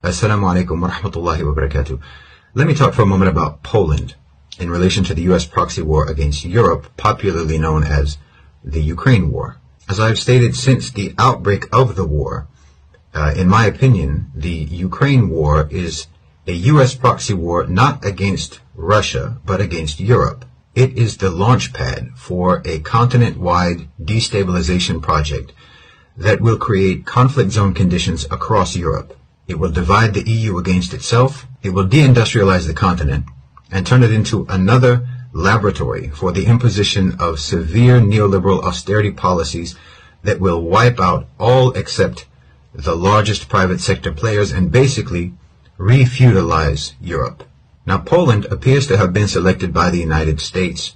Assalamu alaikum wa rahmatullahi wa barakatuh. Let me talk for a moment about Poland in relation to the U.S. proxy war against Europe, popularly known as the Ukraine war. As I've stated since the outbreak of the war, in my opinion, the Ukraine war is a U.S. proxy war not against Russia, but against Europe. It is the launch pad for a continent-wide destabilization project that will create conflict zone conditions across Europe. It will divide the EU against itself, it will deindustrialize the continent, and turn it into another laboratory for the imposition of severe neoliberal austerity policies that will wipe out all except the largest private sector players and basically re-feudalize Europe. Now, Poland appears to have been selected by the United States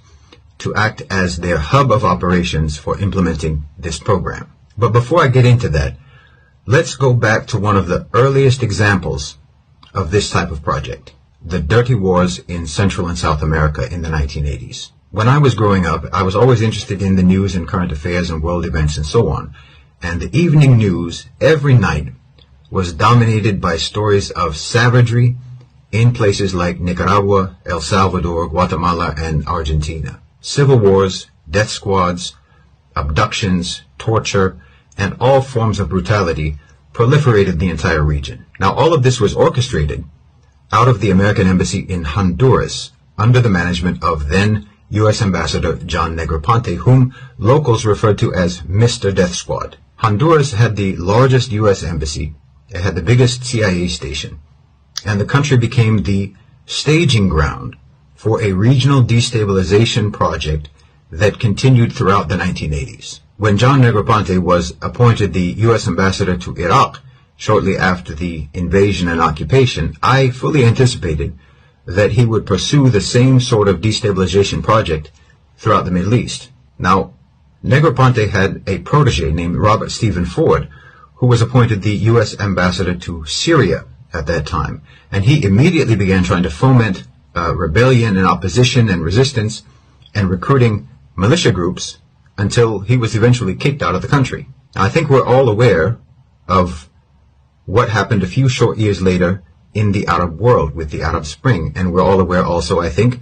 to act as their hub of operations for implementing this program. But before I get into that, let's go back to one of the earliest examples of this type of project, the dirty wars in Central and South America in the 1980s. When I was growing up, I was always interested in the news and current affairs and world events and so on. And the evening news every night was dominated by stories of savagery in places like Nicaragua, El Salvador, Guatemala, and Argentina. Civil wars, death squads, abductions, torture, and all forms of brutality proliferated the entire region. Now, all of this was orchestrated out of the American Embassy in Honduras under the management of then U.S. Ambassador John Negroponte, whom locals referred to as Mr. Death Squad. Honduras had the largest U.S. embassy, it had the biggest CIA station, and the country became the staging ground for a regional destabilization project that continued throughout the 1980s. When John Negroponte was appointed the U.S. ambassador to Iraq shortly after the invasion and occupation, I fully anticipated that he would pursue the same sort of destabilization project throughout the Middle East. Now, Negroponte had a protege named Robert Stephen Ford, who was appointed the U.S. ambassador to Syria at that time, and he immediately began trying to foment rebellion and opposition and resistance and recruiting militia groups until he was eventually kicked out of the country. Now, I think we're all aware of what happened a few short years later in the Arab world with the Arab Spring, and we're all aware also, I think,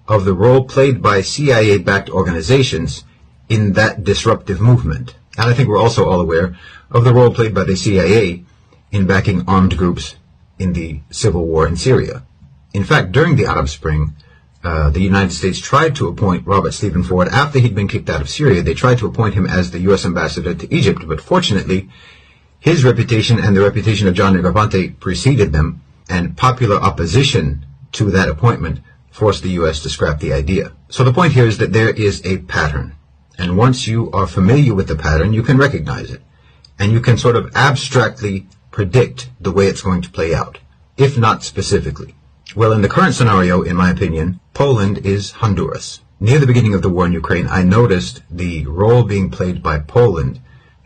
of the role played by CIA-backed organizations in that disruptive movement. And I think we're also all aware of the role played by the CIA in backing armed groups in the civil war in Syria. In fact, during the Arab Spring, the United States tried to appoint Robert Stephen Ford after he'd been kicked out of Syria. They tried to appoint him as the U.S. ambassador to Egypt, but fortunately, his reputation and the reputation of John Negroponte preceded them, and popular opposition to that appointment forced the U.S. to scrap the idea. So the point here is that there is a pattern, and once you are familiar with the pattern, you can recognize it, and you can sort of abstractly predict the way it's going to play out, if not specifically. Well, in the current scenario, in my opinion, Poland is Honduras. Near the beginning of the war in Ukraine, I noticed the role being played by Poland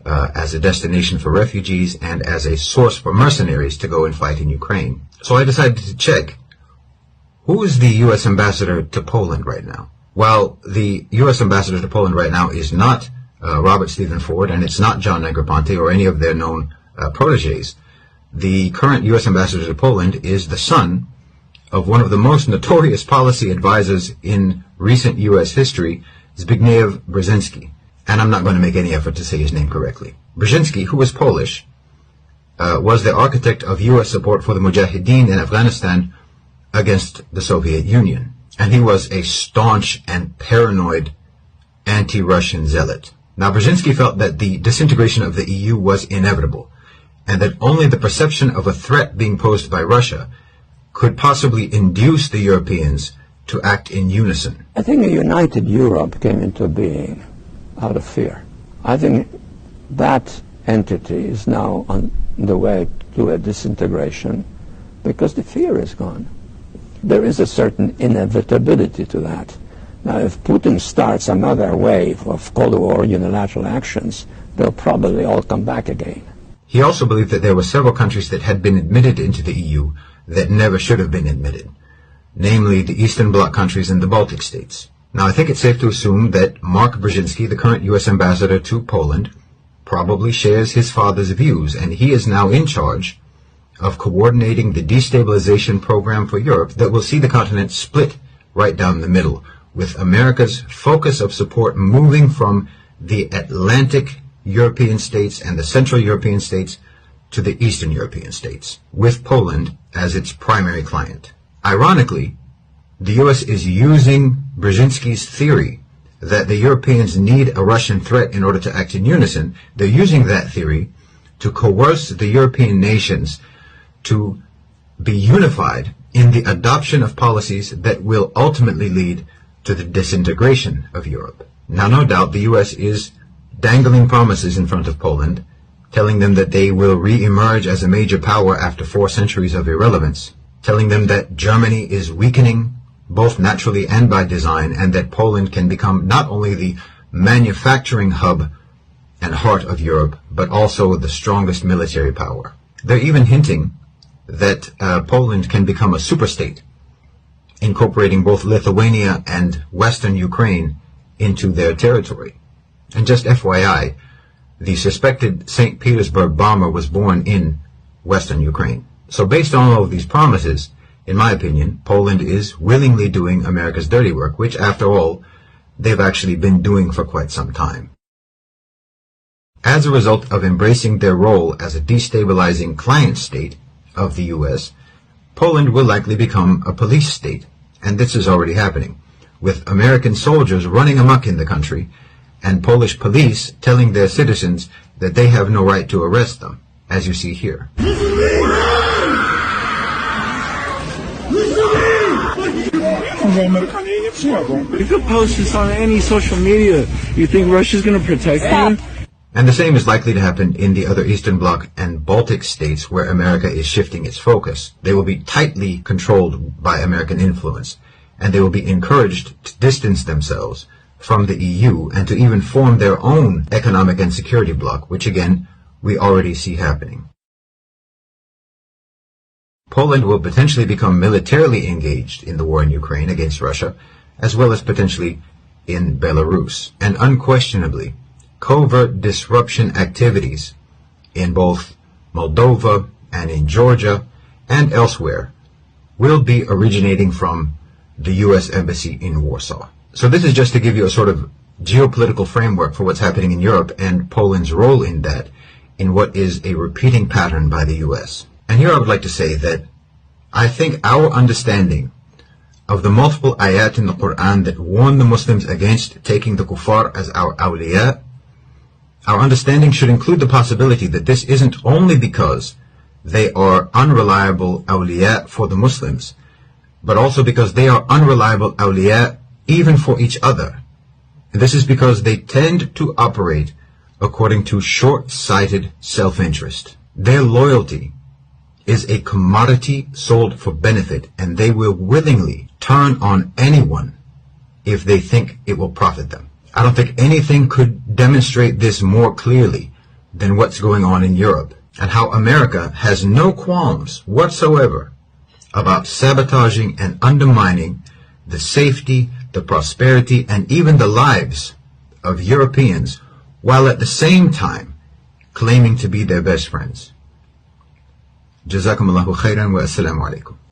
as a destination for refugees and as a source for mercenaries to go and fight in Ukraine. So I decided to check, who is the U.S. ambassador to Poland right now? Well, the U.S. ambassador to Poland right now is not Robert Stephen Ford, and it's not John Negroponte or any of their known proteges. The current U.S. ambassador to Poland is the son of one of the most notorious policy advisors in recent U.S. history, Zbigniew Brzezinski. And I'm not going to make any effort to say his name correctly. Brzezinski, who was Polish, was the architect of U.S. support for the Mujahideen in Afghanistan against the Soviet Union. And he was a staunch and paranoid anti-Russian zealot. Now, Brzezinski felt that the disintegration of the EU was inevitable, and that only the perception of a threat being posed by Russia could possibly induce the Europeans to act in unison. I think a united Europe came into being out of fear. I think that entity is now on the way to a disintegration because the fear is gone. There is a certain inevitability to that. Now, if Putin starts another wave of Cold War unilateral actions, they'll probably all come back again. He also believed that there were several countries that had been admitted into the EU that never should have been admitted, namely the Eastern Bloc countries and the Baltic states. Now, I think it's safe to assume that Mark Brzezinski, the current U.S. ambassador to Poland, probably shares his father's views, and he is now in charge of coordinating the destabilization program for Europe that will see the continent split right down the middle, with America's focus of support moving from the Atlantic European states and the Central European states to the Eastern European states, with Poland as its primary client. Ironically, the U.S. is using Brzezinski's theory that the Europeans need a Russian threat in order to act in unison. They're using that theory to coerce the European nations to be unified in the adoption of policies that will ultimately lead to the disintegration of Europe. Now, no doubt, the U.S. is dangling promises in front of Poland, telling them that they will re-emerge as a major power after 4 centuries of irrelevance, telling them that Germany is weakening both naturally and by design, and that Poland can become not only the manufacturing hub and heart of Europe, but also the strongest military power. They're even hinting that Poland can become a superstate, incorporating both Lithuania and Western Ukraine into their territory. And just FYI, the suspected St. Petersburg bomber was born in Western Ukraine. So based on all of these promises, in my opinion, Poland is willingly doing America's dirty work, which, after all, they've actually been doing for quite some time. As a result of embracing their role as a destabilizing client state of the U.S., Poland will likely become a police state, and this is already happening, with American soldiers running amok in the country and Polish police telling their citizens that they have no right to arrest them, as you see here. You could post this on any social media. You think Russia's going to protect you? And the same is likely to happen in the other Eastern Bloc and Baltic states where America is shifting its focus. They will be tightly controlled by American influence, and they will be encouraged to distance themselves from the EU and to even form their own economic and security bloc, which again, we already see happening. Poland will potentially become militarily engaged in the war in Ukraine against Russia, as well as potentially in Belarus, and unquestionably, covert disruption activities in both Moldova and in Georgia and elsewhere will be originating from the U.S. Embassy in Warsaw. So this is just to give you a sort of geopolitical framework for what's happening in Europe and Poland's role in that, in what is a repeating pattern by the U.S. And here I would like to say that I think our understanding of the multiple ayat in the Quran that warn the Muslims against taking the kuffar as our awliya, our understanding should include the possibility that this isn't only because they are unreliable awliya for the Muslims, but also because they are unreliable awliya even for each other. And this is because they tend to operate according to short-sighted self-interest. Their loyalty is a commodity sold for benefit, and they will willingly turn on anyone if they think it will profit them. I don't think anything could demonstrate this more clearly than what's going on in Europe, and how America has no qualms whatsoever about sabotaging and undermining the safety, the prosperity, and even the lives of Europeans, while at the same time claiming to be their best friends. Jazakumullahu khairan wa assalamu alaikum.